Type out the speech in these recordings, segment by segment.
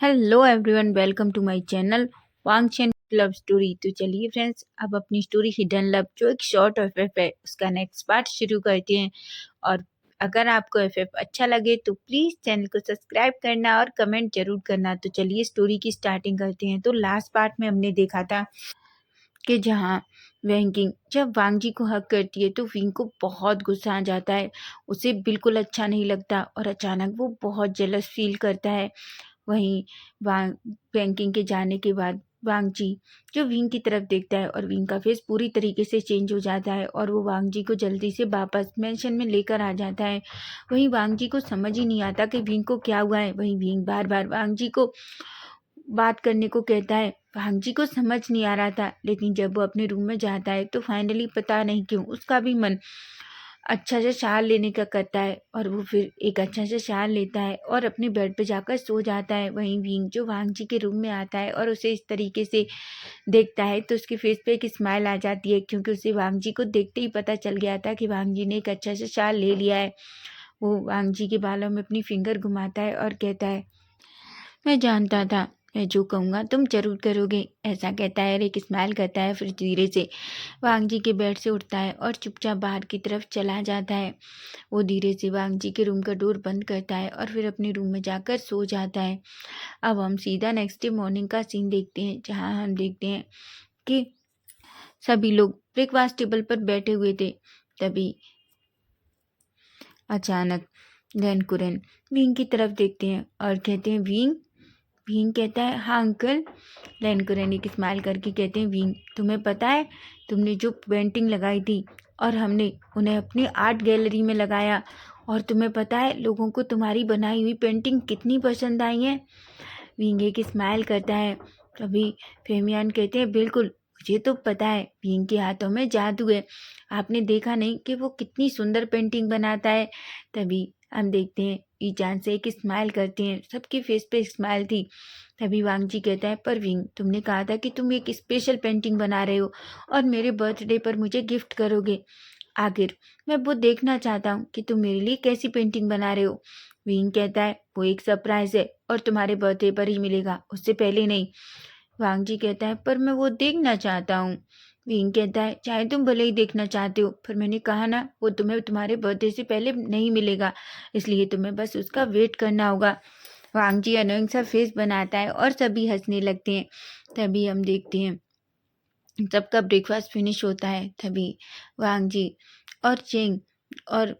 Hello everyone, welcome to my channel Wangchen love story. तो चलिए friends, अब अपनी स्टोरी हिडन लव जो एक शॉर्ट एफएफ है उसका नेक्स्ट पार्ट शुरू करते हैं। और अगर आपको एफएफ अच्छा लगे तो प्लीज़ चैनल को सब्सक्राइब करना और कमेंट जरूर करना। तो चलिए स्टोरी की स्टार्टिंग करते हैं। तो लास्ट पार्ट में हमने देखा था कि जहाँ वैंकिंग जब वांग जी को हक करती है तो विंग को बहुत गुस्सा आ जाता है। उसे बिल्कुल अच्छा नहीं लगता और अचानक वो बहुत जेलस फील करता है। वहीं वांग बैंकिंग के जाने के बाद वांग जी जो विंग की तरफ देखता है और विंग का फेस पूरी तरीके से चेंज हो जाता है और वो वांग जी को जल्दी से वापस मेंशन में लेकर आ जाता है। वहीं वांग जी को समझ ही नहीं आता कि विंग को क्या हुआ है। वहीं विंग बार बार वांग जी को बात करने को कहता है। वांग जी को समझ नहीं आ रहा था, लेकिन जब वो अपने रूम में जाता है तो फाइनली पता नहीं क्यों उसका भी मन अच्छा सा शाल लेने का करता है और वो फिर एक अच्छा सा शाल लेता है और अपने बेड पे जाकर सो जाता है। वहीं विंग जो वांग जी के रूम में आता है और उसे इस तरीके से देखता है तो उसके फेस पे एक स्माइल आ जाती है, क्योंकि उसे वांग जी को देखते ही पता चल गया था कि वांग जी ने एक अच्छा सा शाल ले लिया है। वो वांग जी के बालों में अपनी फिंगर घुमाता है और कहता है, मैं जानता था मैं जो कहूँगा तुम जरूर करोगे, ऐसा कहता है और एक स्माइल करता है। फिर धीरे से वांग जी के बेड से उठता है और चुपचाप बाहर की तरफ चला जाता है। वो धीरे से वांग जी के रूम का डोर बंद करता है और फिर अपने रूम में जाकर सो जाता है। अब हम सीधा नेक्स्ट डे मॉर्निंग का सीन देखते हैं, जहाँ हम देखते हैं कि सभी लोग ब्रेकफास्ट टेबल पर बैठे हुए थे। तभी अचानक कुरन विंग की तरफ देखते हैं और कहते हैं, विंग। विंग कहता है, हाँ अंकल। कुरन एक स्माइल करके कहते हैं, विंग तुम्हें पता है तुमने जो पेंटिंग लगाई थी और हमने उन्हें अपनी आर्ट गैलरी में लगाया, और तुम्हें पता है लोगों को तुम्हारी बनाई हुई पेंटिंग कितनी पसंद आई है। विंग एक स्माइल करता है। तभी फेमियान कहते हैं, बिल्कुल मुझे तो पता है विंग के हाथों में जादू है। आपने देखा नहीं कि वो कितनी सुंदर पेंटिंग बनाता है। तभी हम देखते हैं ईजान से एक स्माइल करते हैं, सबके फेस पे स्माइल थी। तभी वांग जी कहता है, पर विंग तुमने कहा था कि तुम एक स्पेशल पेंटिंग बना रहे हो और मेरे बर्थडे पर मुझे गिफ्ट करोगे। आखिर मैं वो देखना चाहता हूँ कि तुम मेरे लिए कैसी पेंटिंग बना रहे हो। विंग कहता है, वो एक सरप्राइज है और तुम्हारे बर्थडे पर ही मिलेगा, उससे पहले नहीं। वांग जी कहता है, पर मैं वो देखना चाहता हूँ। विंग कहता है, चाहे तुम भले ही देखना चाहते हो, पर मैंने कहा ना वो तुम्हें तुम्हारे बर्थडे से पहले नहीं मिलेगा, इसलिए तुम्हें बस उसका वेट करना होगा। वांग जी अनोइंग सा फेस बनाता है और सभी हंसने लगते हैं। तभी हम देखते हैं सबका ब्रेकफास्ट फिनिश होता है। तभी वांग जी और चेंग और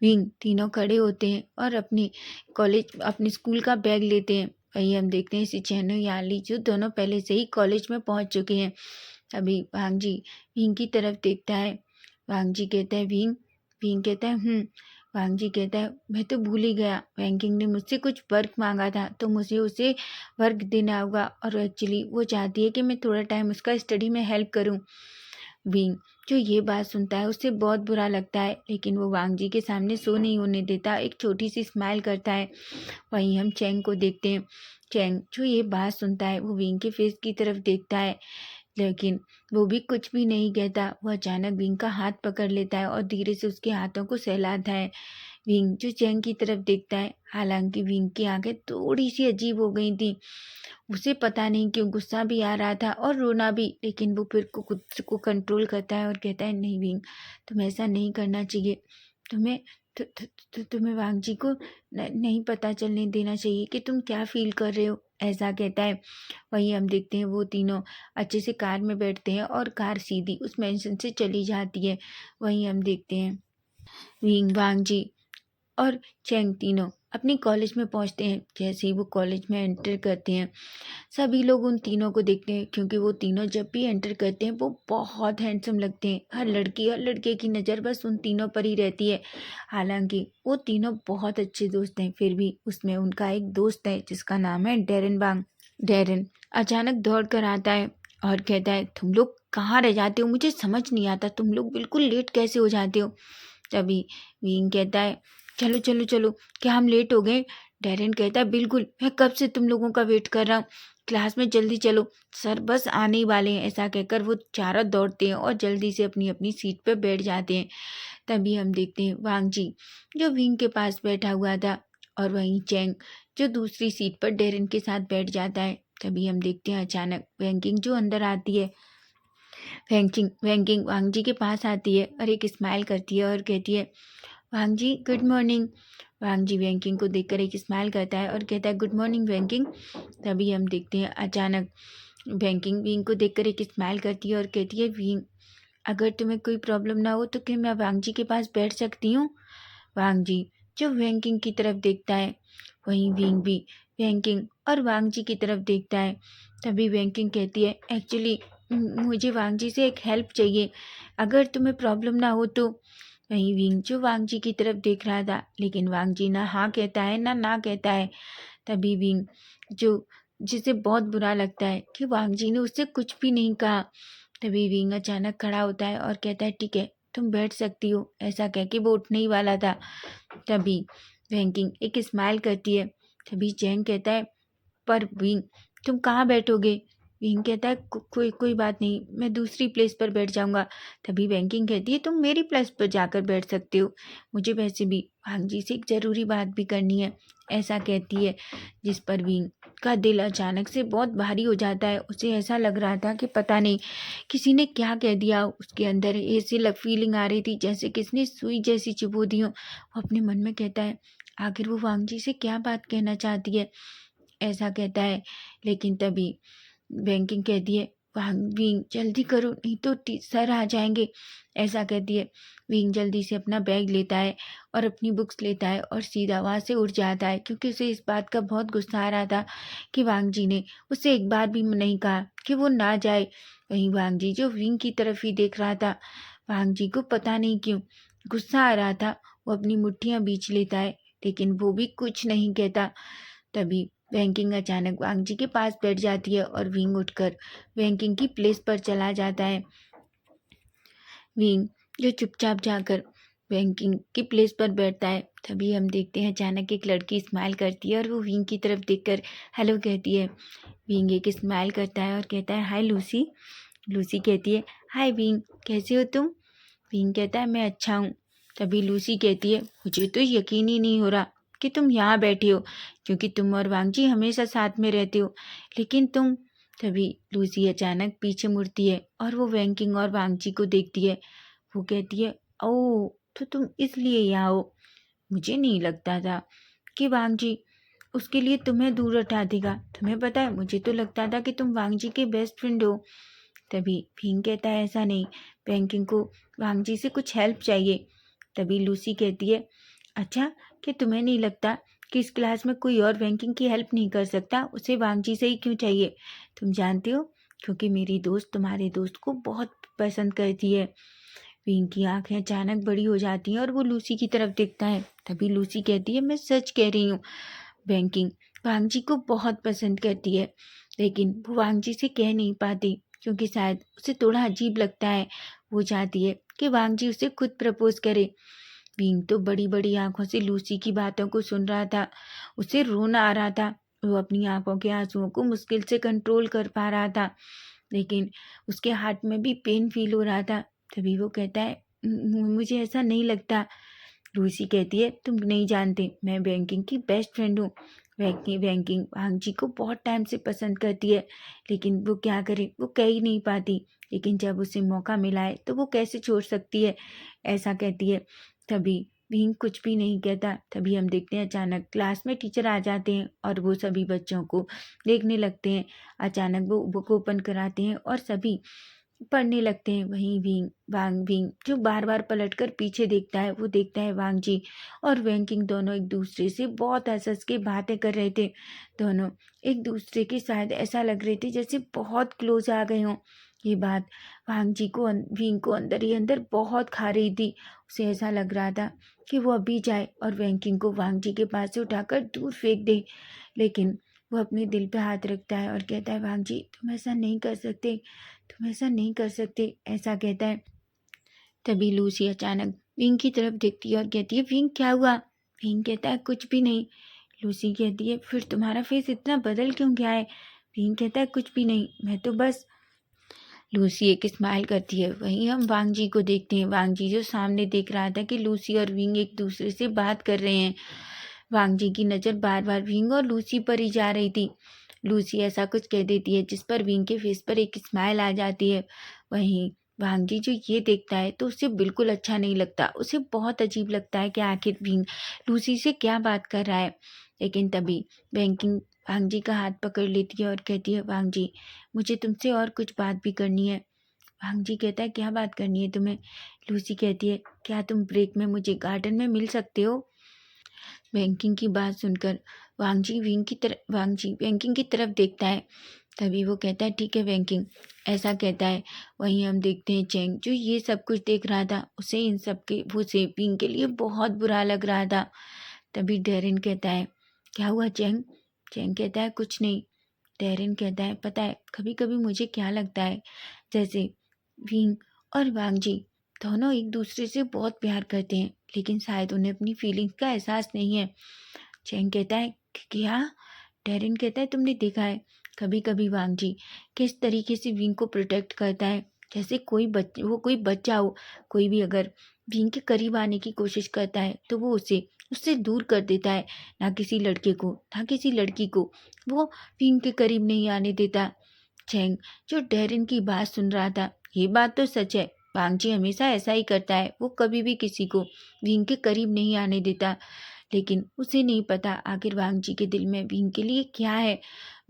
विंग तीनों खड़े होते हैं और अपने स्कूल का बैग लेते हैं। वहीं हम देखते हैं सिचैनो याली जो दोनों पहले से ही कॉलेज में पहुंच चुके हैं। तभी वांग जी विंग की तरफ देखता है। वांग जी कहता है, विंग। विंग कहता है, वांग जी कहता है, मैं तो भूल ही गया, वैंकिंग ने मुझसे कुछ वर्क मांगा था तो मुझे उसे वर्क देना होगा, और एक्चुअली वो चाहती है कि मैं थोड़ा टाइम उसका स्टडी में हेल्प करूं। विंग जो ये बात सुनता है उससे बहुत बुरा लगता है, लेकिन वो वांग जी के सामने शो नहीं होने देता, एक छोटी सी स्माइल करता है। वहीं हम चैंग को देखते हैं। चैंग जो ये बात सुनता है वो विंग के फेस की तरफ देखता है, लेकिन वो भी कुछ भी नहीं कहता। वो अचानक विंग का हाथ पकड़ लेता है और धीरे से उसके हाथों को सहलाता है। विंग जो चैंग की तरफ देखता है, हालांकि विंग की आंखें थोड़ी सी अजीब हो गई थी। उसे पता नहीं क्यों गुस्सा भी आ रहा था और रोना भी, लेकिन वो फिर खुद को कंट्रोल करता है और कहता है, नहीं विंग, तुम्हें ऐसा नहीं करना चाहिए। तुम्हें तुम्हें वांग जी को नहीं पता चलने देना चाहिए कि तुम क्या फील कर रहे हो, ऐसा कहता है। वहीं हम देखते हैं वो तीनों अच्छे से कार में बैठते हैं और कार सीधी उस मेंशन से चली जाती है। वहीं हम देखते हैं विंग, वांग जी और चैंग तीनों अपनी कॉलेज में पहुंचते हैं। जैसे ही वो कॉलेज में एंटर करते हैं सभी लोग उन तीनों को देखते हैं, क्योंकि वो तीनों जब भी एंटर करते हैं वो बहुत हैंडसम लगते हैं। हर लड़के की नज़र बस उन तीनों पर ही रहती है। हालांकि वो तीनों बहुत अच्छे दोस्त हैं, फिर भी उसमें उनका एक दोस्त है जिसका नाम है डेरन बांग। डेरन अचानक दौड़ कर आता है और कहता है, तुम लोग कहाँ रह जाते हो, मुझे समझ नहीं आता तुम लोग बिल्कुल लेट कैसे हो जाते हो। तभी विंग कहता है, चलो चलो चलो, क्या हम लेट हो गए। डेरन कहता है, बिल्कुल, मैं कब से तुम लोगों का वेट कर रहा हूँ, क्लास में जल्दी चलो, सर बस आने ही वाले हैं। ऐसा कहकर वो चारों दौड़ते हैं और जल्दी से अपनी अपनी सीट पर बैठ जाते हैं। तभी हम देखते हैं वांग जी जो विंग के पास बैठा हुआ था, और वहीं चैंग जो दूसरी सीट पर डेरन के साथ बैठ जाता है। तभी हम देखते हैं अचानक वैंकिंग जो अंदर आती है। वैंकिंग वैंकिंग वांग जी के पास आती है और एक स्माइल करती है और कहती है, वांग जी गुड मॉर्निंग। वांग जी वैंकिंग को देखकर एक स्माइल करता है और कहता है, गुड मॉर्निंग वैंकिंग। तभी हम देखते हैं अचानक वैंकिंग विंग को देखकर एक स्माइल करती है और कहती है, विंग अगर तुम्हें कोई प्रॉब्लम ना हो तो क्या मैं वांग जी के पास बैठ सकती हूँ। वांग जी जो वैंकिंग की तरफ देखता है, वहीं विंग भी वैंकिंग और वांग जी की तरफ देखता है। तभी वैंकिंग कहती है, एक्चुअली मुझे वांग जी से एक हेल्प चाहिए, अगर तुम्हें प्रॉब्लम ना हो तो। वहीं विंग जो वांग जी की तरफ देख रहा था, लेकिन वांग जी ना हाँ कहता है ना कहता है। तभी विंग जो जिसे बहुत बुरा लगता है कि वांग जी ने उससे कुछ भी नहीं कहा। तभी विंग अचानक खड़ा होता है और कहता है, ठीक है तुम बैठ सकती हो। ऐसा कह के वो उठने ही वाला था। तभी वैंकिंग एक स्माइल करती है। तभी चैंग कहता है, पर विंग तुम कहाँ बैठोगे। विंग कहता है, कोई कोई बात नहीं, मैं दूसरी प्लेस पर बैठ जाऊंगा। तभी वैंकिंग कहती है, तुम मेरी प्लेस पर जाकर बैठ सकते हो, मुझे वैसे भी वांग जी से एक ज़रूरी बात भी करनी है। ऐसा कहती है, जिस पर विंग का दिल अचानक से बहुत भारी हो जाता है। उसे ऐसा लग रहा था कि पता नहीं किसी ने क्या कह दिया। उसके अंदर ऐसी फीलिंग आ रही थी जैसे किसने सुई जैसी चुभो दी हो। वो अपने मन में कहता है, आखिर वो वांग जी से क्या बात कहना चाहती है। ऐसा कहता है, लेकिन तभी बैंकिंग कहती है, वांग विंग जल्दी करो नहीं तो सर आ जाएंगे। ऐसा कहती है। विंग जल्दी से अपना बैग लेता है और अपनी बुक्स लेता है और सीधा वहाँ से उठ जाता है, क्योंकि उसे इस बात का बहुत गुस्सा आ रहा था कि वांग जी ने उसे एक बार भी नहीं कहा कि वो ना जाए। वहीं वांग जी जो विंग की तरफ ही देख रहा था, वांग जी को पता नहीं क्यों गुस्सा आ रहा था। वो अपनी मुट्ठियां बीच लेता है, लेकिन वो भी कुछ नहीं कहता। तभी वैंकिंग अचानक वांग जी के पास बैठ जाती है और विंग उठकर वैंकिंग की प्लेस पर चला जाता है। विंग जो चुपचाप जाकर वैंकिंग की प्लेस पर बैठता है। तभी हम देखते हैं अचानक एक लड़की स्माइल करती है और वो विंग की तरफ देखकर हेलो कहती है। विंग एक स्माइल करता है और कहता है, हाय लूसी। लूसी कहती है, हाय विंग कैसे हो तुम। विंग कहता है, मैं अच्छा हूँ। तभी लूसी कहती है, मुझे तो यकीन ही नहीं हो रहा कि तुम यहाँ बैठे हो, क्योंकि तुम और वांग जी हमेशा साथ में रहते हो, लेकिन तुम। तभी लूसी अचानक पीछे मुड़ती है और वो वैंकिंग और वांग जी को देखती है। वो कहती है, ओह तो तुम इसलिए यहाँ हो। मुझे नहीं लगता था कि वांग जी उसके लिए तुम्हें दूर हटा देगा। तुम्हें पता है, मुझे तो लगता था कि तुम वांग जी के बेस्ट फ्रेंड हो। तभी भीम कहता है, ऐसा नहीं, बैंकिंग को वांग जी से कुछ हेल्प चाहिए। तभी लूसी कहती है, अच्छा कि तुम्हें नहीं लगता कि इस क्लास में कोई और बैंकिंग की हेल्प नहीं कर सकता, उसे वांग जी से ही क्यों चाहिए। तुम जानते हो, क्योंकि मेरी दोस्त तुम्हारे दोस्त को बहुत पसंद करती है। विंग की आंखें अचानक बड़ी हो जाती हैं और वो लूसी की तरफ देखता है। तभी लूसी कहती है, मैं सच कह रही हूँ, बैंकिंग वांग जी को बहुत पसंद करती है, लेकिन वो वांग जी से कह नहीं पाती, क्योंकि शायद उसे थोड़ा अजीब लगता है। वो चाहती है कि वांग जी उसे खुद प्रपोज करे। विंग तो बड़ी बड़ी आंखों से लूसी की बातों को सुन रहा था। उसे रोना आ रहा था। वो अपनी आंखों के आंसुओं को मुश्किल से कंट्रोल कर पा रहा था, लेकिन उसके हार्ट में भी पेन फील हो रहा था। तभी वो कहता है, मुझे ऐसा नहीं लगता। लूसी कहती है, तुम नहीं जानते, मैं बैंकिंग की बेस्ट फ्रेंड हूँ। बैंकिंग वांग जी को बहुत टाइम से पसंद करती है, लेकिन वो क्या करे, वो कह ही नहीं पाती। लेकिन जब उसे मौका मिला है तो वो कैसे छोड़ सकती है। ऐसा कहती है। तभी भीम कुछ भी नहीं कहता। तभी हम देखते हैं अचानक क्लास में टीचर आ जाते हैं और वो सभी बच्चों को देखने लगते हैं। अचानक वो बुक ओपन कराते हैं और सभी पढ़ने लगते हैं। वहीं वांग विंग जो बार बार पलटकर पीछे देखता है, वो देखता है वांग जी और वैंकिंग दोनों एक दूसरे से बहुत हंस के बातें कर रहे थे। दोनों एक दूसरे के शायद ऐसा लग रहे थे जैसे बहुत क्लोज आ गए हों। ये बात वांग जी को विंग को अंदर ही अंदर बहुत खा रही थी। उसे ऐसा लग रहा था कि वो अभी जाए और वैंकिंग को वांग जी के पास से उठाकर दूर फेंक दे, लेकिन वो अपने दिल पे हाथ रखता है और कहता है, वांग जी तुम ऐसा नहीं कर सकते, तुम ऐसा नहीं कर सकते। ऐसा कहता है। तभी लूसी अचानक विंग की तरफ देखती है और कहती है, विंग क्या हुआ। विंग कहता है, कुछ भी नहीं। लूसी कहती है, फिर तुम्हारा फेस इतना बदल क्यों गया है। विंग कहता है, कुछ भी नहीं, मैं तो बस। लूसी एक स्माइल करती है। वहीं हम वांग जी को देखते हैं। वांग जी जो सामने देख रहा था कि लूसी और विंग एक दूसरे से बात कर रहे हैं। वांग जी की नज़र बार बार विंग और लूसी पर ही जा रही थी। लूसी ऐसा कुछ कह देती है जिस पर विंग के फेस पर एक स्माइल आ जाती है। वहीं वांग जी जो ये देखता है तो उसे बिल्कुल अच्छा नहीं लगता। उसे बहुत अजीब लगता है कि आखिर विंग लूसी से क्या बात कर रहा है। लेकिन तभी बैंकिंग वांग जी का हाथ पकड़ लेती है और कहती है, वांग जी मुझे तुमसे और कुछ बात भी करनी है। वांग जी कहता है, क्या बात करनी है तुम्हें? लूसी कहती है, क्या तुम ब्रेक में मुझे गार्डन में मिल सकते हो? बैंकिंग की बात सुनकर वांग जी बैंकिंग की तरफ देखता है। तभी वो कहता है, ठीक है बैंकिंग, ऐसा कहता है। वहीं हम देखते हैं चैंग जो ये सब कुछ देख रहा था, उसे इन सब के वो विंग के लिए बहुत बुरा लग रहा था। तभी डेरिन कहता है, क्या हुआ चैंग? चैंग कहता है, कुछ नहीं। डेरिन कहता है, पता है कभी कभी मुझे क्या लगता है, जैसे विंग और वांग जी दोनों एक दूसरे से बहुत प्यार करते हैं, लेकिन शायद उन्हें अपनी फीलिंग्स का एहसास नहीं है। चैंग कहता है, क्या? डेरिन कहता है, तुमने देखा है कभी कभी वांग जी किस तरीके से विंग को प्रोटेक्ट करता है, जैसे कोई बच्चा हो। कोई भी अगर विंग के करीब आने की कोशिश करता है तो वो उसे उससे दूर कर देता है। ना किसी लड़के को ना किसी लड़की को वो विंग के करीब नहीं आने देता। चैंग जो डेरिन की बात सुन रहा था, ये बात तो सच है, वांग जी हमेशा ऐसा ही करता है। वो कभी भी किसी को विंग के करीब नहीं आने देता। लेकिन उसे नहीं पता आखिर वांग जी के दिल में विंग के लिए क्या है।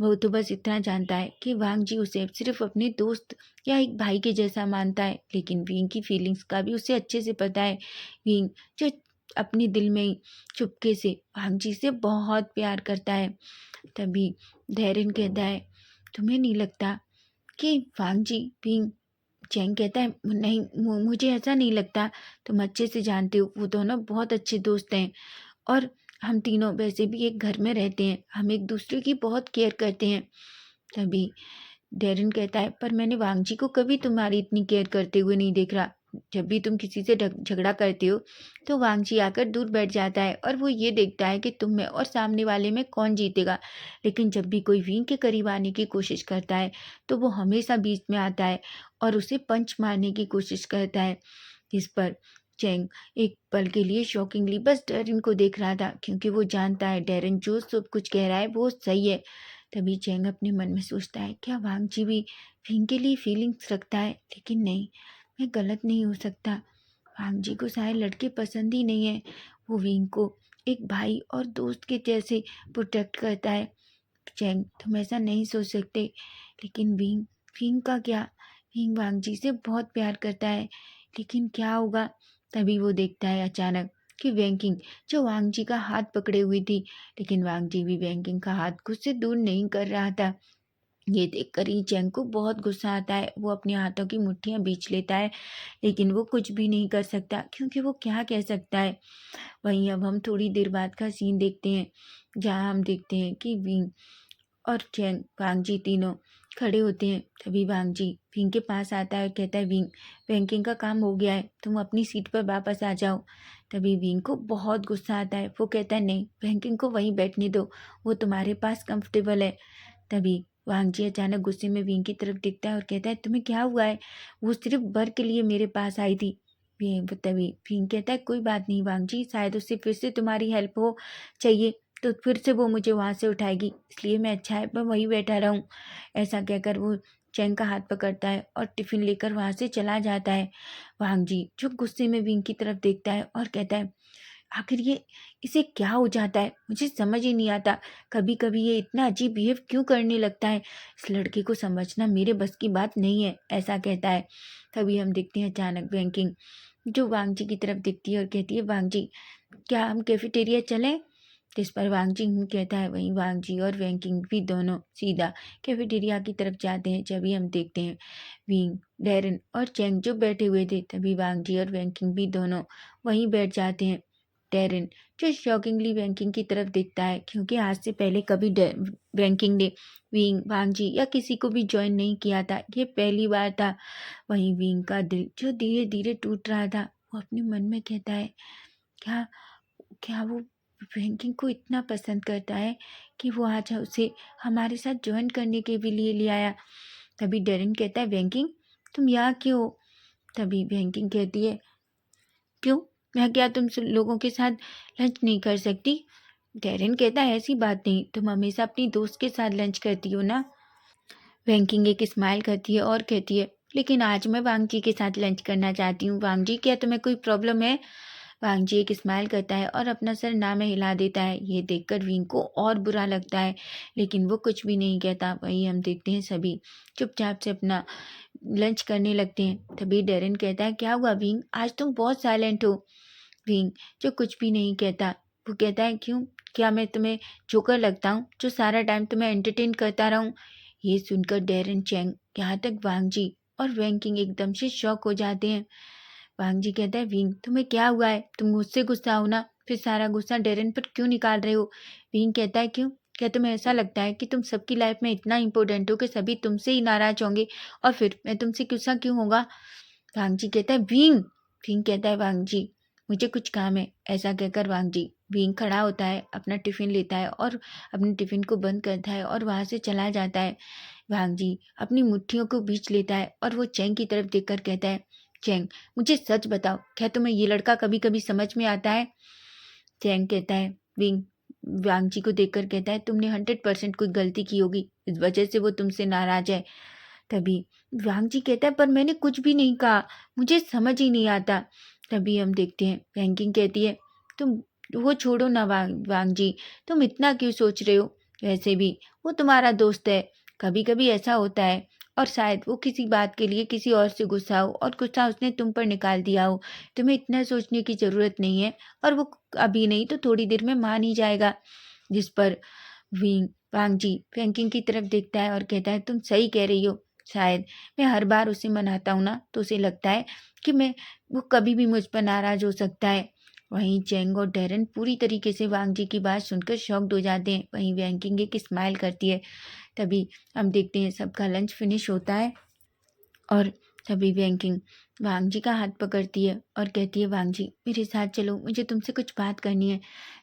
वो तो बस इतना जानता है कि वांग जी उसे सिर्फ अपने दोस्त या एक भाई के जैसा मानता है, लेकिन विंग की फीलिंग्स का भी उसे अच्छे से पता है। विंग जो अपने दिल में ही चुपके से वांग जी से बहुत प्यार करता है। तभी धैर्य कहता है, तुम्हें नहीं लगता कि वांग जी विंग? चैंग कहता है, नहीं मुझे ऐसा नहीं लगता। तुम अच्छे से जानते हो वो दोनों बहुत अच्छे दोस्त हैं, और हम तीनों वैसे भी एक घर में रहते हैं, हम एक दूसरे की बहुत केयर करते हैं। तभी डेरिन कहता है, पर मैंने वांग जी को कभी तुम्हारी इतनी केयर करते हुए नहीं देख रहा। जब भी तुम किसी से झगड़ा करते हो तो वांग जी आकर दूर बैठ जाता है और वो ये देखता है कि तुम में और सामने वाले में कौन जीतेगा। लेकिन जब भी कोई विंग के करीब आने की कोशिश करता है तो वो हमेशा बीच में आता है और उसे पंच मारने की कोशिश करता है। इस पर चैंग एक पल के लिए शॉकिंगली बस डेरिन को देख रहा था, क्योंकि वो जानता है डेरिन जो सब कुछ कह रहा है वो सही है। तभी चैंग अपने मन में सोचता है, क्या वांग जी भी विंग के लिए फीलिंग्स रखता है? लेकिन नहीं, मैं गलत नहीं हो सकता। वांग जी को शायद लड़के पसंद ही नहीं है। वो विंग को एक भाई और दोस्त के जैसे प्रोटेक्ट करता है। चैंग तुम ऐसा नहीं सोच सकते। लेकिन विंग विंग का क्या? विंग वांग जी से बहुत प्यार करता है, लेकिन क्या होगा? तभी वो देखता है अचानक कि वैंकिंग जो वांग जी का हाथ पकड़े हुई थी, लेकिन वांग जी भी वैंकिंग का हाथ खुद से दूर नहीं कर रहा था। ये देखकर ही चैंग को बहुत गुस्सा आता है। वो अपने हाथों की मुट्ठियां बींच लेता है, लेकिन वो कुछ भी नहीं कर सकता, क्योंकि वो क्या कह सकता है। वहीं अब हम थोड़ी देर बाद का सीन देखते हैं, जहाँ हम देखते हैं कि विंग और चैंग वांग जी तीनों खड़े होते हैं। तभी वांग जी विंग के पास आता है और कहता है, विंग बैंकिंग का काम हो गया है, तुम अपनी सीट पर वापस आ जाओ। तभी विंग को बहुत गुस्सा आता है। वो कहता है, नहीं, बैंकिंग को वहीं बैठने दो, वो तुम्हारे पास कंफर्टेबल है। तभी वांग जी अचानक गुस्से में विंग की तरफ देखता है और कहता है, तुम्हें क्या हुआ है? वो सिर्फ बर के लिए मेरे पास आई थी। तभी विंग कहता है, कोई बात नहीं वांग जी, शायद उससे फिर से तुम्हारी हेल्प हो चाहिए, तो फिर से वो मुझे वहाँ से उठाएगी, इसलिए मैं अच्छा है मैं वहीं बैठा रहूँ। ऐसा कहकर वो चैंग का हाथ पकड़ता है और टिफिन लेकर वहाँ से चला जाता है। वांग जी जो गुस्से में विंग की तरफ देखता है और कहता है, आखिर ये इसे क्या हो जाता है, मुझे समझ ही नहीं आता। कभी कभी ये इतना अजीब बिहेव क्यों करने लगता है। इस लड़के को समझना मेरे बस की बात नहीं है, ऐसा कहता है। तभी हम देखते हैं अचानक बैंकिंग जो वांग जी की तरफ देखती है और कहती है, वांग जी क्या हम कैफेटेरिया चलें? तो इस पर वांग जी कहता है। वहीं वांग जी और वैंकिंग भी दोनों सीधा कैफेटेरिया की तरफ जाते हैं। जब हम देखते हैं विंग डेरन और चैंग जो बैठे हुए थे, तभी वांग जी और वैंकिंग भी दोनों वहीं बैठ जाते हैं। डेरन जो शॉकिंगली वैंकिंग की तरफ देखता है, क्योंकि आज से पहले कभी वैंकिंग ने विंग वांग जी या किसी को भी ज्वाइन नहीं किया था, ये पहली बार था। वहीं विंग का दिल जो धीरे धीरे टूट रहा था, वो अपने मन में कहता है, क्या क्या वो बैंकिंग को इतना पसंद करता है कि वो आज उसे हमारे साथ ज्वाइन करने के भी लिए ले आया। तभी डेरिन कहता है, बैंकिंग तुम यहाँ क्यों हो? तभी बैंकिंग कहती है, क्यों, मैं क्या तुम लोगों के साथ लंच नहीं कर सकती? डेरेन कहता है ऐसी बात नहीं, तुम हमेशा अपनी दोस्त के साथ लंच करती हो ना। वैंकिंग एक स्माइल करती है और कहती है, लेकिन आज मैं वांग जी के साथ लंच करना चाहती हूँ। वांग जी, क्या तुम्हें कोई प्रॉब्लम है? वांग जी एक स्माइल करता है और अपना सर ना में हिला देता है। ये देखकर विंग को और बुरा लगता है, लेकिन वो कुछ भी नहीं कहता। वहीं हम देखते हैं सभी चुपचाप से अपना लंच करने लगते हैं। तभी डेरेन कहता है, क्या हुआ विंग, आज तुम बहुत साइलेंट हो। विंग जो कुछ भी नहीं कहता, वो कहता है, क्यों, क्या मैं तुम्हें जोकर लगता हूँ जो सारा टाइम तुम्हें एंटरटेन करता रहूँ? ये सुनकर डेरेन, चैंग, यहाँ तक वांग जी और वैंकिंग एकदम से शॉक हो जाते हैं। वांग जी कहता है, विंग तुम्हें क्या हुआ है? तुम मुझसे गुस्सा हो ना, फिर सारा गुस्सा डेरेन पर क्यों निकाल रहे हो? विंग कहता है, क्यों, क्या तुम्हें ऐसा लगता है कि तुम सबकी लाइफ में इतना इंपॉर्टेंट हो कि सभी तुमसे ही नाराज होंगे और फिर मैं तुमसे गुस्सा क्यों होगा? वांग जी कहता है, विंग। विंग कहता है, वांग जी मुझे कुछ काम है। ऐसा कहकर वांग जी, विंग खड़ा होता है, अपना टिफिन लेता है और अपने टिफिन को बंद करता है और वहां से चला जाता है। वांग जी अपनी मुट्ठियों को बीच लेता है और वो चैंग की तरफ देखकर कहता है, चैंग मुझे सच बताओ, क्या तुम्हें ये लड़का कभी कभी समझ में आता है? चैंग कहता है, विंग वांग जी को देखकर कहता है, तुमने 100% कोई गलती की होगी, इस वजह से वो तुमसे नाराज है। तभी वांग जी कहता है, पर मैंने कुछ भी नहीं कहा, मुझे समझ ही नहीं आता। तभी हम देखते हैं वैंकिंग कहती है, तुम वो छोड़ो ना वांग जी, तुम इतना क्यों सोच रहे हो? वैसे भी वो तुम्हारा दोस्त है, कभी कभी ऐसा होता है, और शायद वो किसी बात के लिए किसी और से गुस्सा हो और गुस्सा उसने तुम पर निकाल दिया हो। तुम्हें इतना सोचने की जरूरत नहीं है, और वो अभी नहीं तो थोड़ी देर में मान ही जाएगा। जिस पर विंग वांग जी वैंकिंग की तरफ देखता है और कहता है, तुम सही कह रही हो, शायद मैं हर बार उसे मनाता हूँ ना, तो उसे लगता है कि मैं वो कभी भी मुझ पर नाराज हो सकता है। वहीं चैंग और डेरन पूरी तरीके से वांग जी की बात सुनकर शॉक्ड हो जाते हैं। वहीं वैंकिंग एक स्माइल करती है। तभी हम देखते हैं सबका लंच फिनिश होता है और तभी वैंकिंग वांग जी का हाथ पकड़ती है और कहती है, वांग जी मेरे साथ चलो, मुझे तुमसे कुछ बात करनी है।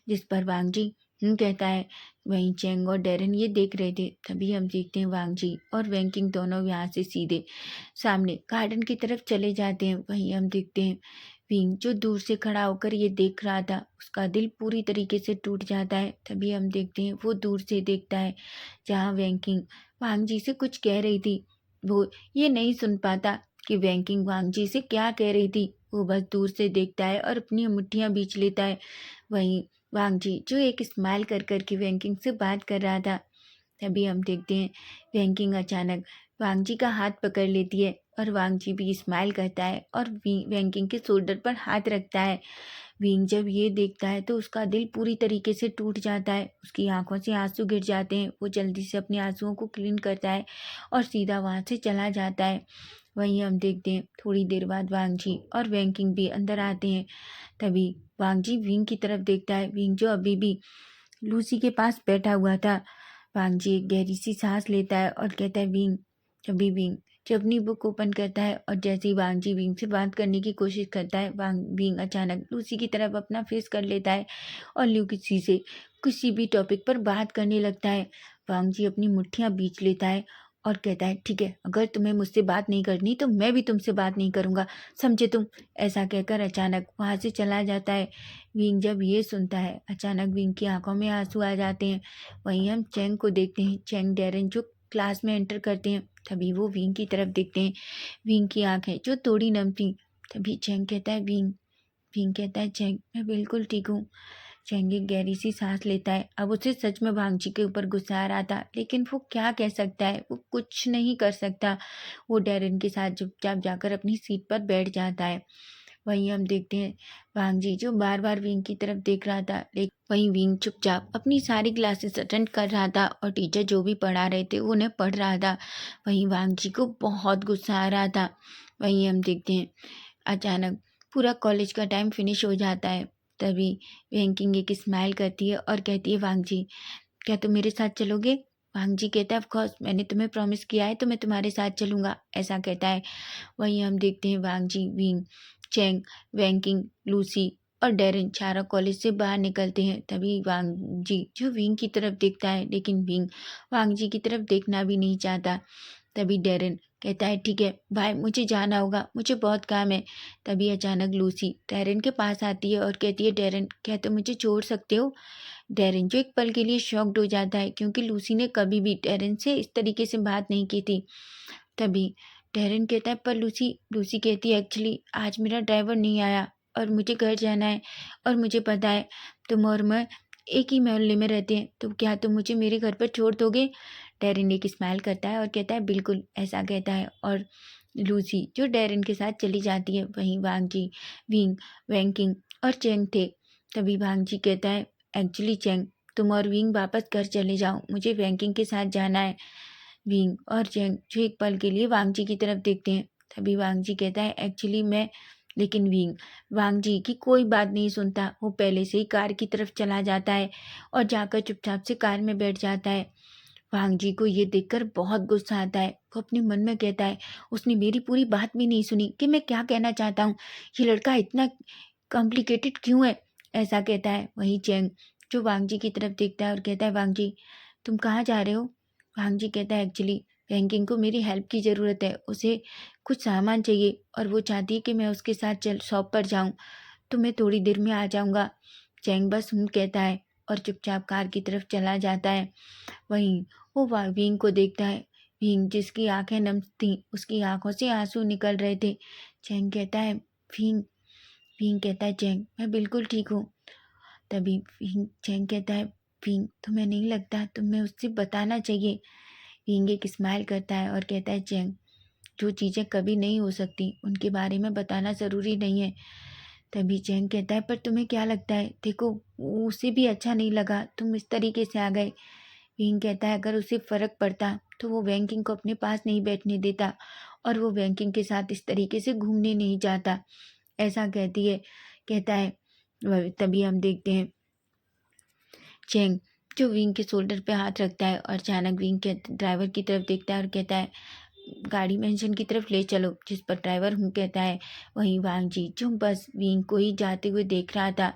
जिस पर वांग जी कहता है। वहीं चैंग और डेरन ये देख रहे थे। तभी हम देखते हैं वांग जी और वैंकिंग दोनों यहाँ से सीधे सामने गार्डन की तरफ चले जाते हैं। वहीं हम देखते हैं विंग जो दूर से खड़ा होकर ये देख रहा था, उसका दिल पूरी तरीके से टूट जाता है। तभी हम देखते हैं वो दूर से देखता है जहाँ वैंकिंग वांग जी से कुछ कह रही थी। वो ये नहीं सुन पाता कि वैंकिंग वांग जी से क्या कह रही थी। वो बस दूर से देखता है और अपनी मुट्ठियां बीच लेता है। वहीं वांग जी जो एक स्माइल कर करके वैंकिंग से बात कर रहा था। तभी हम देखते हैं वैंकिंग अचानक वांग जी का हाथ पकड़ लेती है और वांग जी भी स्माइल करता है और वैंकिंग के शोल्डर पर हाथ रखता है। विंग जब ये देखता है तो उसका दिल पूरी तरीके से टूट जाता है, उसकी आंखों से आंसू गिर जाते हैं। वो जल्दी से अपने आंसुओं को क्लीन करता है और सीधा वहां से चला जाता है। वहीं हम देखते हैं थोड़ी देर बाद वांग जी और वैंकिंग भी अंदर आते हैं। तभी वांग जी विंग की तरफ देखता है। विंग जो अभी भी लूसी के पास बैठा हुआ था। वांग जी एक गहरी सी सांस लेता है और कहता है, विंग। तभी विंग जब अपनी बुक ओपन करता है और जैसे ही वांग जी विंग से बात करने की कोशिश करता है, विंग अचानक लूसी की तरफ अपना फेस कर लेता है और लूसी से किसी भी टॉपिक पर बात करने लगता है। वांग जी अपनी मुट्ठियां बीच लेता है और कहता है, ठीक है, अगर तुम्हें मुझसे बात नहीं करनी तो मैं भी तुमसे बात नहीं करूंगा, समझे तुम? ऐसा कहकर अचानक वहां से चला जाता है। विंग जब ये सुनता है, अचानक विंग की आंखों में आंसू आ जाते हैं। वहीं हम चैंग को देखते हैं। चैंग डेरन जो क्लास में एंटर करते हैं, तभी वो विंग की तरफ देखते हैं। विंग की आंखें जो थोड़ी नम थी। तभी चैंग कहता है, विंग। विंग कहता है, चैंग मैं बिल्कुल ठीक हूँ। चैंग एक गहरी सी सांस लेता है। अब उसे सच में वांग जी के ऊपर गुस्सा आ रहा था, लेकिन वो क्या कह सकता है, वो कुछ नहीं कर सकता। वो डेरन के साथ चुपचाप जाकर अपनी सीट पर बैठ जाता है। वहीं हम देखते हैं वांग जी जो बार बार विंग की तरफ देख रहा था, लेकिन वहीं विंग चुपचाप अपनी सारी क्लासेस अटेंड कर रहा था और टीचर जो भी पढ़ा रहे थे वो उन्हें पढ़ रहा था। वहीं वांग जी को बहुत गुस्सा आ रहा था। वहीं हम देखते हैं अचानक पूरा कॉलेज का टाइम फिनिश हो जाता है। तभी वैंकिंग एक स्माइल करती है और कहती है, वांग जी क्या तुम मेरे साथ चलोगे? वांग जी कहता है, ऑफ कोर्स, मैंने तुम्हें प्रॉमिस किया है तो मैं तुम्हारे साथ चलूंगा, ऐसा कहता है। वहीं हम देखते हैं वांग जी विंग चैंग वैंकिंग लूसी और डेरिन चारों कॉलेज से बाहर निकलते हैं। तभी वांग जी जो विंग की तरफ देखता है, लेकिन विंग वांग जी की तरफ देखना भी नहीं चाहता। तभी डेरिन कहता है, ठीक है भाई, मुझे जाना होगा, मुझे बहुत काम है। तभी अचानक लूसी डेरिन के पास आती है और कहती है, डेरिन क्या तुम मुझे छोड़ सकते हो? डेरिन जो एक पल के लिए शॉक्ड हो जाता है, क्योंकि लूसी ने कभी भी डेरिन से इस तरीके से बात नहीं की थी। तभी डेरिन कहता है, पर लूसी लूसी कहती है, एक्चुअली आज मेरा ड्राइवर नहीं आया और मुझे घर जाना है, और मुझे पता है तुम और मैं एक ही मोहल्ले में रहते हैं, तो क्या तुम मुझे मेरे घर पर छोड़ दोगे? डेरिन एक स्माइल करता है और कहता है, बिल्कुल, ऐसा कहता है। और लूसी जो डेरिन के साथ चली जाती है। वहीं वांगजी, विंग, वैंकिंग और चेंग थे। तभी वांगजी कहता है, एक्चुअली चेंग, तुम और विंग वापस घर चले जाओ, मुझे वैंकिंग के साथ जाना है। विंग और चेंग जो एक पल के लिए वांगजी की तरफ देखते हैं। तभी वांगजी कहता है, एक्चुअली मैं, लेकिन विंग वांगजी की कोई बात नहीं सुनता। वो पहले से ही कार की तरफ चला जाता है और जाकर चुपचाप से कार में बैठ जाता है। वांगजी को ये देखकर बहुत गुस्सा आता है। वो अपने मन में कहता है, उसने मेरी पूरी बात भी नहीं सुनी कि मैं क्या कहना चाहता हूँ। ये लड़का इतना कॉम्प्लिकेटेड क्यों है? ऐसा कहता है। वहीं चेंग जो वांगजी की तरफ देखता है और कहता है, वांगजी, तुम कहाँ जा रहे हो? वांगजी कहता है, एक्चुअली वैंकिंग को मेरी हेल्प की ज़रूरत है, उसे कुछ सामान चाहिए और वो चाहती है कि मैं उसके साथ चल शॉप पर जाऊँ, तो मैं थोड़ी देर में आ जाऊँगा। चैंग बस कहता है और चुपचाप कार की तरफ चला जाता है। वहीं वो विंग को देखता है। विंग जिसकी आंखें नम थीं, उसकी आंखों से आंसू निकल रहे थे। चैंग कहता है, विंग विंग कहता है, चैंग, मैं बिल्कुल ठीक हूँ। तभी चैंग कहता है, विंग, तुम्हें नहीं लगता तुम्हें उससे बताना चाहिए? विंग एक स्माइल करता है और कहता है, चैंग, जो चीज़ें कभी नहीं हो सकती उनके बारे में बताना ज़रूरी नहीं है। तभी चैंग कहता है, पर तुम्हें क्या लगता है, देखो उसे भी अच्छा नहीं लगा तुम इस तरीके से आ गए। विंग कहता है, अगर उसे फ़र्क पड़ता तो वो वैंकिंग को अपने पास नहीं बैठने देता और वो वैंकिंग के साथ इस तरीके से घूमने नहीं जाता। ऐसा कहता है। तभी हम देखते हैं चैंग जो विंग के शोल्डर पे हाथ रखता है और अचानक विंग के ड्राइवर की तरफ देखता है और कहता है, गाड़ी मेंशन की तरफ ले चलो। जिस पर ड्राइवर हूँ कहता है। वहीं वांगजी जो बस विंग को ही जाते हुए देख रहा था,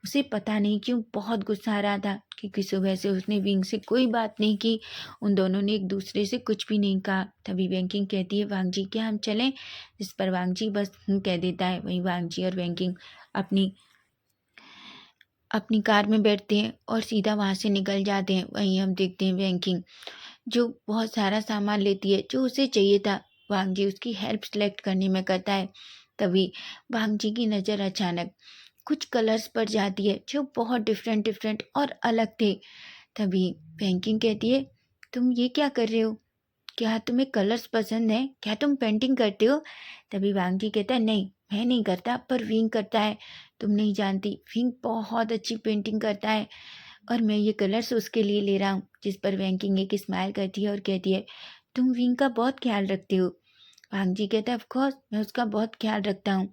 उसे पता नहीं क्यों बहुत गुस्सा आ रहा था, क्योंकि सुबह से उसने विंग से कोई बात नहीं की, उन दोनों ने एक दूसरे से कुछ भी नहीं कहा। तभी वैंकिंग कहती है, वांगजी, क्या हम चलें? जिस पर वांगजी बस हूँ कह देता है। वहीं वांगजी और वैंकिंग अपनी अपनी कार में बैठते हैं और सीधा वहाँ से निकल जाते हैं। वहीं हम देखते हैं वैंकिंग जो बहुत सारा सामान लेती है जो उसे चाहिए था। वांगजी उसकी हेल्प सेलेक्ट करने में करता है। तभी वांगजी की नज़र अचानक कुछ कलर्स पर जाती है जो बहुत डिफरेंट डिफरेंट और अलग थे। तभी वैंकिंग कहती है, तुम ये क्या कर रहे हो? क्या तुम्हें कलर्स पसंद है? क्या तुम पेंटिंग करते हो? तभी वांगजी कहता है, नहीं, मैं नहीं करता, पर विंग करता है। तुम नहीं जानती, विंग बहुत अच्छी पेंटिंग करता है और मैं ये कलर्स उसके लिए ले रहा हूँ। जिस पर वैंकिंग एक स्माइल करती है और कहती है, तुम विंग का बहुत ख्याल रखते हो? वांगजी कहता है, ऑफ कोर्स, मैं उसका बहुत ख्याल रखता हूँ।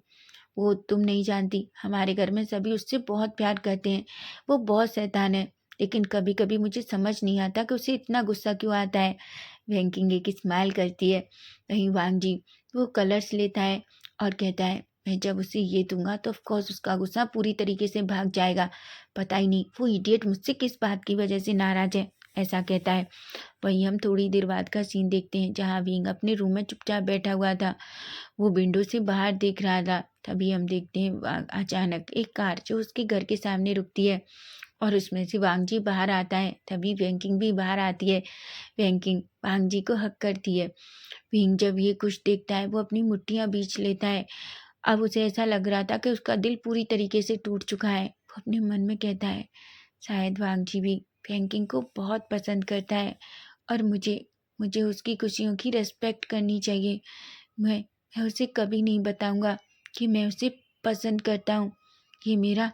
वो तुम नहीं जानती, हमारे घर में सभी उससे बहुत प्यार करते हैं। वो बहुत शैतान है, लेकिन कभी कभी मुझे समझ नहीं आता कि उसे इतना गुस्सा क्यों आता है। वैंकिंग एक स्माइल करती है। वहीं वांगजी वो कलर्स लेता है और कहता है, मैं जब उसे ये दूंगा तो ऑफकोर्स उसका गुस्सा पूरी तरीके से भाग जाएगा। पता ही नहीं वो इडियट मुझसे किस बात की वजह से नाराज है। ऐसा कहता है। वहीं हम थोड़ी देर बाद का सीन देखते हैं जहाँ विंग अपने रूम में चुपचाप बैठा हुआ था। वो विंडो से बाहर देख रहा था। तभी हम देखते हैं अचानक एक कार जो उसके घर के सामने रुकती है और उसमें से वांगजी बाहर आता है। तभी वैंकिंग भी बाहर आती है। वैंकिंग वांगजी को हक करती है। विंग जब ये कुछ देखता है वो अपनी मुट्ठियां बीच लेता है। अब उसे ऐसा लग रहा था कि उसका दिल पूरी तरीके से टूट चुका है। वो अपने मन में कहता है, शायद वांगजी भी वैंकिंग को बहुत पसंद करता है और मुझे मुझे उसकी खुशियों की रिस्पेक्ट करनी चाहिए। मैं उसे कभी नहीं बताऊंगा कि मैं उसे पसंद करता हूँ। ये मेरा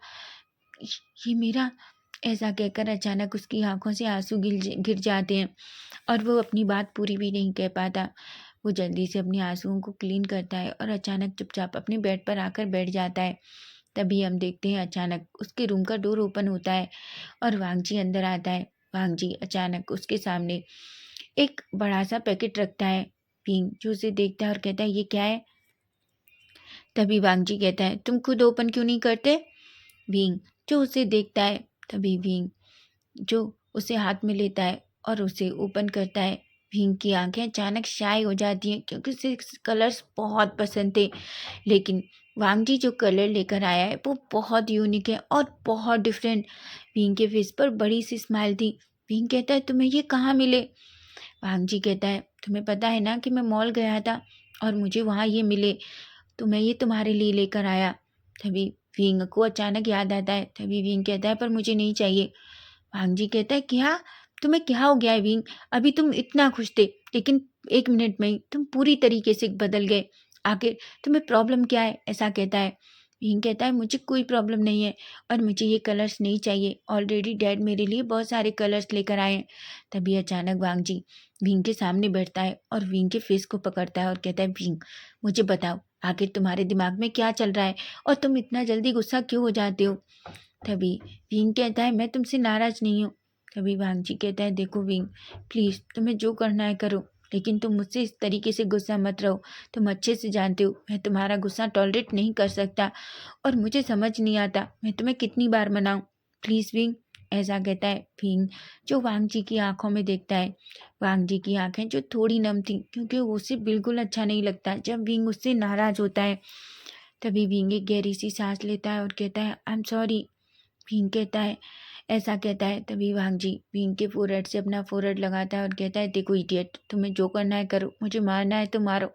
ये मेरा ऐसा कहकर अचानक उसकी आंखों से आंसू गिर जाते हैं और वो अपनी बात पूरी भी नहीं कह पाता। वो जल्दी से अपने आंसुओं को क्लीन करता है और अचानक चुपचाप अपने बेड पर आकर बैठ जाता है। तभी हम देखते हैं अचानक उसके रूम का डोर ओपन होता है और वांगजी अंदर आता है। वांगजी अचानक उसके सामने एक बड़ा सा पैकेट रखता है। पिंग जो उसे देखता है और कहता है, ये क्या है? तभी वांगजी कहता है, तुम खुद ओपन क्यों नहीं करते? विंग जो उसे देखता है। तभी विंग जो उसे हाथ में लेता है और उसे ओपन करता है। विंग की आंखें अचानक शाय हो जाती हैं क्योंकि उसे कलर्स बहुत पसंद थे, लेकिन वांग जी जो कलर लेकर आया है वो बहुत यूनिक है और बहुत डिफरेंट। विंग के फेस पर बड़ी सी स्माइल थी। विंग कहता है तुम्हें ये कहाँ मिले? वांग जी कहता है तुम्हें पता है ना कि मैं मॉल गया था और मुझे वहाँ ये मिले, तो मैं ये तुम्हारे लिए लेकर आया। तभी विंग को अचानक याद आता है। तभी विंग कहता है पर मुझे नहीं चाहिए। वांग जी कहता है क्या तुम्हें क्या हो गया है विंग? अभी तुम इतना खुश थे लेकिन 1 मिनट में ही तुम पूरी तरीके से बदल गए। आखिर तुम्हें प्रॉब्लम क्या है? ऐसा कहता है। विंग कहता है मुझे कोई प्रॉब्लम नहीं है और मुझे ये कलर्स नहीं चाहिए। ऑलरेडी डैड मेरे लिए बहुत सारे कलर्स लेकर आए हैं। तभी अचानक वांग जी विंग के सामने बैठता है और विंग के फेस को पकड़ता है और कहता है विंग मुझे बताओ आखिर तुम्हारे दिमाग में क्या चल रहा है और तुम इतना जल्दी गुस्सा क्यों हो जाते हो? तभी विंग कहता है मैं तुमसे नाराज नहीं हूँ। तभी वांग जी कहता है देखो विंग प्लीज़ तुम्हें जो करना है करो, लेकिन तुम मुझसे इस तरीके से गुस्सा मत रहो। तुम अच्छे से जानते हो मैं तुम्हारा गुस्सा टॉलरेट नहीं कर सकता और मुझे समझ नहीं आता मैं तुम्हें कितनी बार मनाऊं। प्लीज़ विंग, ऐसा कहता है विंग जो वांग जी की आंखों में देखता है। वांग जी की आंखें जो थोड़ी नम थी क्योंकि उसे बिल्कुल अच्छा नहीं लगता जब विंग उससे नाराज होता है। तभी विंग एक गहरी सी सांस लेता है और कहता है आई एम सॉरी। विंग कहता है ऐसा कहता है। तभी वांग जी विंग के फोरहेड से अपना फोरहेड लगाता है और कहता है देखो इडियट तुम्हें जो करना है करो, मुझे मारना है तो मारो,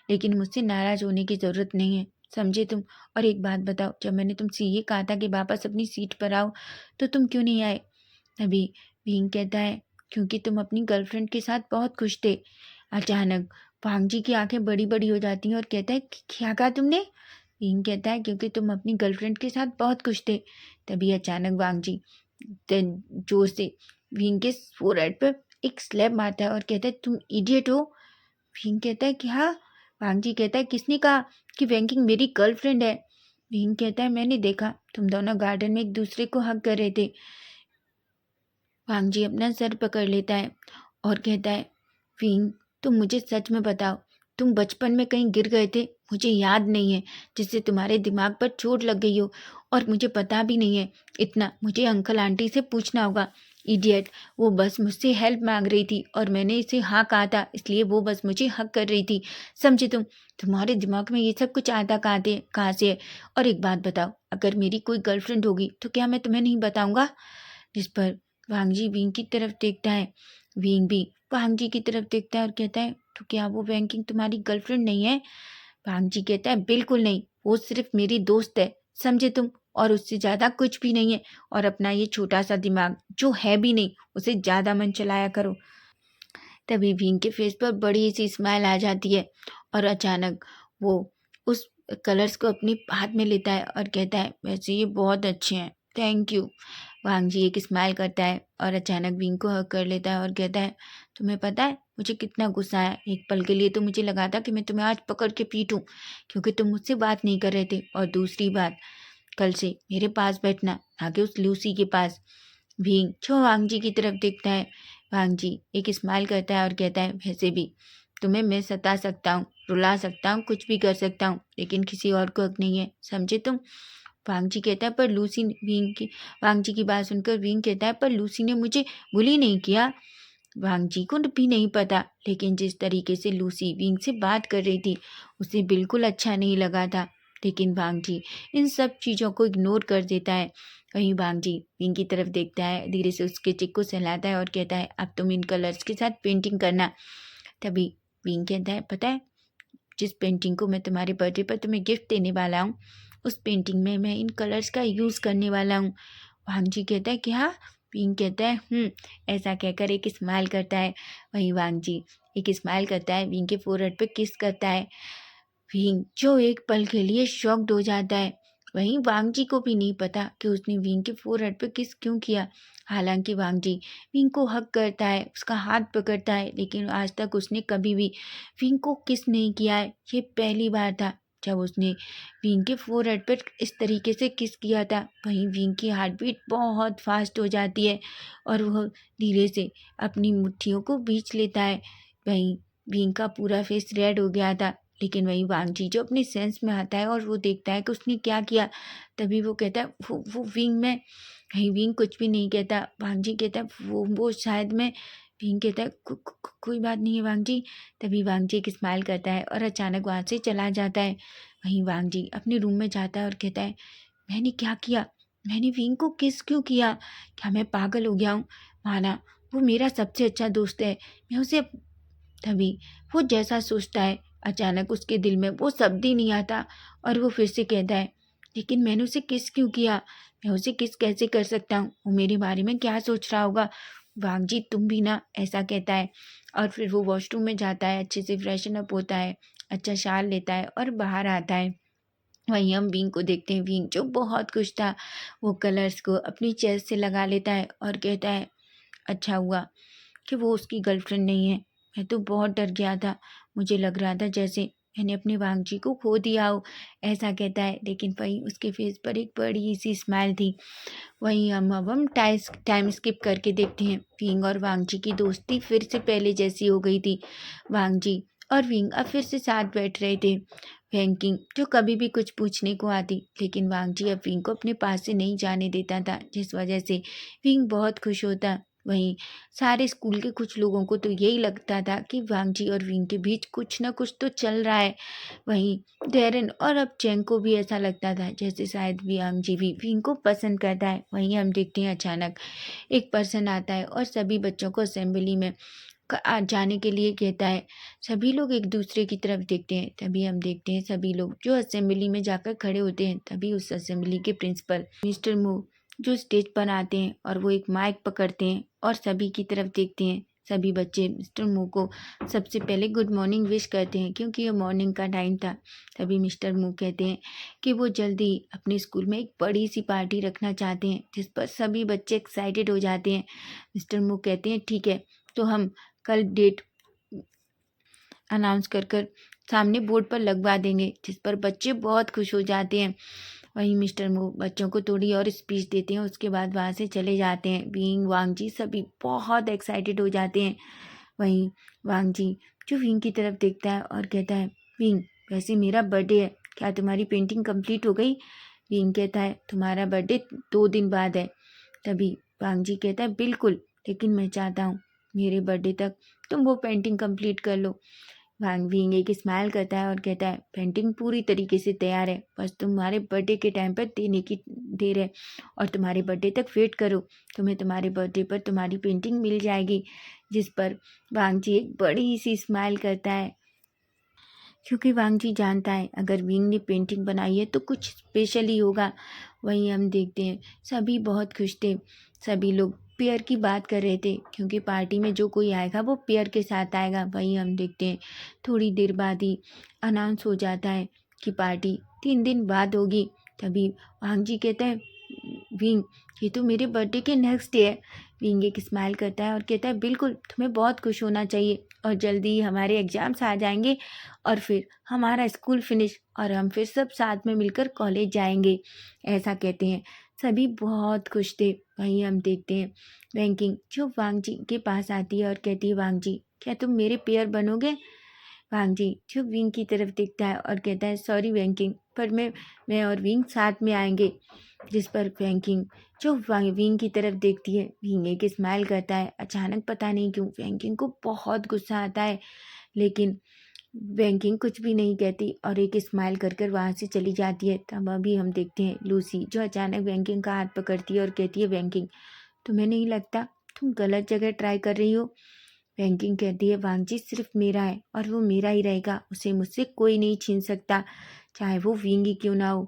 लेकिन मुझसे नाराज होने की ज़रूरत नहीं है, समझे तुम? और एक बात बताओ जब मैंने तुमसे ये कहा था कि वापस अपनी सीट पर आओ तो तुम क्यों नहीं आए? तभी विंग कहता है क्योंकि तुम अपनी गर्लफ्रेंड के साथ बहुत खुश थे। अचानक वांग जी की आंखें बड़ी बड़ी हो जाती हैं और कहता है क्या कहा तुमने? विंग कहता है क्योंकि तुम अपनी गर्लफ्रेंड के साथ बहुत खुश थे। तभी अचानक वांग जी जोर से विंग के फोरहेड पर एक स्लैप मारता है और कहता है तुम इडियट हो। विंग कहता है क्या? वांग जी कहता है किसने कहा कि वैंकिंग मेरी गर्लफ्रेंड है? विंग कहता है मैंने देखा तुम दोनों गार्डन में एक दूसरे को हग कर रहे थे। वांग जी अपना सर पकड़ लेता है और कहता है विंग तुम मुझे सच में बताओ तुम बचपन में कहीं गिर गए थे? मुझे याद नहीं है जिससे तुम्हारे दिमाग पर चोट लग गई हो और मुझे पता भी नहीं है इतना मुझे अंकल आंटी से पूछना होगा। इडियट, वो बस मुझसे हेल्प मांग रही थी और मैंने इसे हाँ कहा था इसलिए वो बस मुझे हक कर रही थी, समझे तुम? तुम्हारे दिमाग में ये सब कुछ आता कहाँ से है? और एक बात बताओ अगर मेरी कोई गर्लफ्रेंड होगी तो क्या मैं तुम्हें नहीं बताऊंगा? जिस पर वांग जी विंग की तरफ देखता है। विंग भी वांग जी की तरफ देखता है और कहता है तो क्या वो वैंकिंग तुम्हारी गर्लफ्रेंड नहीं है? वांग जी कहता है बिल्कुल नहीं, वो सिर्फ मेरी दोस्त है, समझे तुम? और उससे ज़्यादा कुछ भी नहीं है। और अपना ये छोटा सा दिमाग जो है भी नहीं उसे ज़्यादा मन चलाया करो। तभी विंग के फेस पर बड़ी सी स्माइल आ जाती है और अचानक वो उस कलर्स को अपने हाथ में लेता है और कहता है वैसे ये बहुत अच्छे हैं, थैंक यू। वांग जी एक स्माइल करता है और अचानक विंग को हग कर लेता है और कहता है तुम्हें पता है मुझे कितना गुस्सा है? एक पल के लिए तो मुझे लगा था कि मैं तुम्हें आज पकड़ के पीटूं क्योंकि तुम मुझसे बात नहीं कर रहे थे। और दूसरी बात, कल से मेरे पास बैठना ना कि उस लूसी के पास। भींग जो वांग जी की तरफ देखता है। वांग जी एक स्माइल करता है और कहता है वैसे भी तुम्हें मैं सता सकता हूँ, रुला सकता हूँ, कुछ भी कर सकता हूँ, लेकिन किसी और को हक नहीं है, समझे तुम? वांग जी कहता है पर लूसी वांग जी की बात सुनकर विंग कहता है पर लूसी ने मुझे बुली नहीं किया। वांग जी को भी नहीं पता, लेकिन जिस तरीके से लूसी विंग से बात कर रही थी उसे बिल्कुल अच्छा नहीं लगा था। लेकिन वांग जी इन सब चीज़ों को इग्नोर कर देता है। वहीं वांग जी विंग की तरफ देखता है, धीरे से उसके चिक को सहलाता है और कहता है अब तुम इन कलर्स के साथ पेंटिंग करना। तभी विंग कहता है पता है जिस पेंटिंग को मैं तुम्हारे बर्थडे पर तुम्हें गिफ्ट देने वाला हूँ उस पेंटिंग में मैं इन कलर्स का यूज़ करने वाला हूँ। वांग जी कहता है क्या? विंग कहता है ऐसा कहकर एक स्माइल करता है। वहीं वांग जी एक स्माइल करता है, विंग के फोरहेड पे किस करता है। विंग जो एक पल के लिए शॉक्ड हो जाता है। वहीं वांग जी को भी नहीं पता कि उसने विंग के फोरहेड पे किस क्यों किया। हालांकि वांग जी विंग को हक करता है, उसका हाथ पकड़ता है, लेकिन आज तक उसने कभी भी विंग को किस नहीं किया है। ये पहली बार था जब उसने विंग के फोरहेड पर इस तरीके से किस किया था। वहीं विंग की हार्ट बीट बहुत फास्ट हो जाती है और वह धीरे से अपनी मुट्ठियों को बींच लेता है। वहीं विंग का पूरा फेस रेड हो गया था, लेकिन वहीं वांग जी जो अपने सेंस में आता है और वो देखता है कि उसने क्या किया। तभी वो कहता है वो विंग में। वहीं विंग कुछ भी नहीं कहता। वांग जी कहता है वो शायद मैं भीम कहता है कोई बात नहीं है वांग जी। तभी वांग जी एक स्माइल करता है और अचानक वहाँ से चला जाता है। वहीं वांग जी अपने रूम में जाता है और कहता है मैंने क्या किया, मैंने विंग को किस क्यों किया, क्या मैं पागल हो गया हूँ। माना वो मेरा सबसे अच्छा दोस्त है, मैं उसे तभी वो जैसा सोचता है अचानक उसके दिल में वो शब्द ही नहीं आता और वो फिर से कहता है लेकिन मैंने उसे किस क्यों किया, मैं उसे किस कैसे कर सकता हूँ, वो मेरे बारे में क्या सोच रहा होगा। वांग जी तुम भी ना, ऐसा कहता है और फिर वो वॉशरूम में जाता है, अच्छे से फ्रेशन अप होता है, अच्छा शाल लेता है और बाहर आता है। वहीं हम विंग को देखते हैं, विंग जो बहुत खुश था वो कलर्स को अपनी चेस्ट से लगा लेता है और कहता है अच्छा हुआ कि वो उसकी गर्लफ्रेंड नहीं है, मैं तो बहुत डर गया था, मुझे लग रहा था जैसे मैंने अपने वांग जी को खो दिया हो, ऐसा कहता है। लेकिन वहीं उसके फेस पर एक बड़ी सी स्माइल थी। वहीं हम टाइम स्किप करके देखते हैं, विंग और वांग जी की दोस्ती फिर से पहले जैसी हो गई थी। वांग जी और विंग अब फिर से साथ बैठ रहे थे। वैंकिंग जो कभी भी कुछ पूछने को आती, लेकिन वांग जी अब विंग को अपने पास से नहीं जाने देता था, जिस वजह से विंग बहुत खुश होता। वहीं सारे स्कूल के कुछ लोगों को तो यही लगता था कि वांग जी और विंग के बीच कुछ ना कुछ तो चल रहा है। वहीं डेरन और अब चेंग को भी ऐसा लगता था जैसे शायद वांग जी भी विंग को पसंद करता है। वहीं हम देखते हैं अचानक एक पर्सन आता है और सभी बच्चों को असेंबली में जाने के लिए कहता है। सभी लोग एक दूसरे की तरफ देखते हैं, तभी हम देखते हैं सभी लोग जो असेंबली में जाकर खड़े होते हैं। तभी उस असेंबली के प्रिंसिपल मिस्टर मू जो स्टेज पर आते हैं और वो एक माइक पकड़ते हैं और सभी की तरफ देखते हैं। सभी बच्चे मिस्टर मू को सबसे पहले गुड मॉर्निंग विश करते हैं क्योंकि ये मॉर्निंग का टाइम था। तभी मिस्टर मू कहते हैं कि वो जल्दी अपने स्कूल में एक बड़ी सी पार्टी रखना चाहते हैं जिस पर सभी बच्चे एक्साइटेड हो जाते हैं। मिस्टर मू कहते हैं ठीक है, तो हम कल डेट अनाउंस कर कर सामने बोर्ड पर लगवा देंगे, जिस पर बच्चे बहुत खुश हो जाते हैं। वहीं मिस्टर मू बच्चों को थोड़ी और स्पीच देते हैं, उसके बाद वहाँ से चले जाते हैं। विंग वांग जी सभी बहुत एक्साइटेड हो जाते हैं। वहीं वांग जी जो विंग की तरफ देखता है और कहता है विंग वैसे मेरा बर्थडे है, क्या तुम्हारी पेंटिंग कंप्लीट हो गई। विंग कहता है तुम्हारा बर्थडे 2 दिन बाद है। तभी वांग जी कहता है बिल्कुल, लेकिन मैं चाहता हूँ मेरे बर्थडे तक तुम वो पेंटिंग कंप्लीट कर लो। वांग विंग एक स्माइल करता है और कहता है पेंटिंग पूरी तरीके से तैयार है, बस तुम्हारे बर्थडे के टाइम पर देने की देर है और तुम्हारे बर्थडे तक वेट करो, तुम्हें तुम्हारे बर्थडे पर तुम्हारी पेंटिंग मिल जाएगी। जिस पर वांग जी एक बड़ी सी स्माइल करता है क्योंकि वांग जी जानता है अगर विंग ने पेंटिंग बनाई है तो कुछ स्पेशल ही होगा। वहीं हम देखते हैं सभी बहुत खुश थे, सभी लोग पेयर की बात कर रहे थे क्योंकि पार्टी में जो कोई आएगा वो पेयर के साथ आएगा। वहीं हम देखते हैं थोड़ी देर बाद ही अनाउंस हो जाता है कि पार्टी 3 दिन बाद होगी। तभी वांग जी कहते हैं विंग ये तो मेरे बर्थडे के नेक्स्ट डे है। विंग एक स्माइल करता है और कहता है बिल्कुल तुम्हें बहुत खुश होना चाहिए और जल्दी ही हमारे एग्जाम्स आ जाएंगे और फिर हमारा स्कूल फिनिश और हम फिर सब साथ में मिलकर कॉलेज जाएंगे, ऐसा कहते हैं। सभी बहुत खुश थे। वहीं हम देखते हैं बैंकिंग जो वांग जी के पास आती है और कहती है वांग जी क्या तुम मेरे पेयर बनोगे। वांग जी जो विंग की तरफ देखता है और कहता है सॉरी बैंकिंग, पर मैं और विंग साथ में आएंगे। जिस पर बैंकिंग जो विंग की तरफ देखती है, विंग एक स्माइल करता है। अचानक पता नहीं क्यों बैंकिंग को बहुत गुस्सा आता है, लेकिन बैंकिंग कुछ भी नहीं कहती और एक स्माइल कर कर वहाँ से चली जाती है। तब अभी हम देखते हैं लूसी जो अचानक बैंकिंग का हाथ पकड़ती है और कहती है बैंकिंग तुम्हें नहीं लगता तुम गलत जगह ट्राई कर रही हो। बैंकिंग कहती है वांग जी सिर्फ मेरा है और वो मेरा ही रहेगा, उसे मुझसे कोई नहीं छीन सकता, चाहे वो विंग ही क्यों ना हो।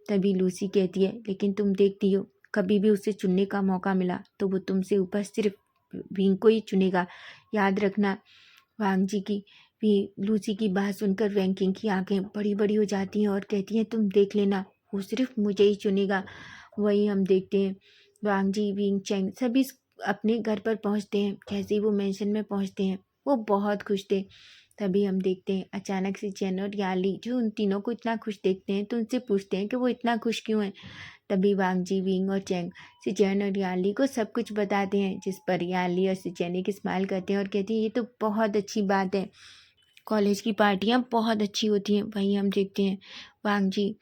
तभी लूसी कहती है लेकिन तुम देखती हो कभी भी उसे चुनने का मौका मिला तो वो तुमसे ऊपर सिर्फ विंग को ही चुनेगा, याद रखना। वांग जी की भी लूसी की बात सुनकर वैंकिंग की आंखें बड़ी बड़ी हो जाती हैं और कहती हैं तुम देख लेना वो सिर्फ मुझे ही चुनेगा। वहीं हम देखते हैं वांग जी विंग चैंग सभी अपने घर पर पहुंचते हैं। जैसे ही वो मेंशन में पहुंचते हैं वो बहुत खुश थे। तभी हम देखते हैं अचानक से चैन और याली जो उन तीनों को इतना खुश देखते हैं तो उनसे पूछते हैं कि वो इतना खुश क्यों हैं। तभी वांग जी विंग और चैंग सिचैन और याली को सब कुछ बताते हैं, जिस पर याली और सिचैन एक स्माइल करते हैं और कहती है ये तो बहुत अच्छी बात है, कॉलेज की पार्टियाँ बहुत अच्छी होती हैं। वहीं हम देखते हैं वांग जी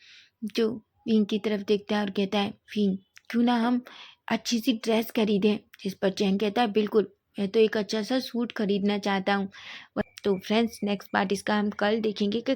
जो विंग की तरफ देखता है और कहता है विंग क्यों ना हम अच्छी सी ड्रेस खरीदें। जिस पर चैंग कहता है बिल्कुल, मैं तो एक अच्छा सा सूट खरीदना चाहता हूँ। तो फ्रेंड्स नेक्स्ट पार्ट इसका हम कल देखेंगे कि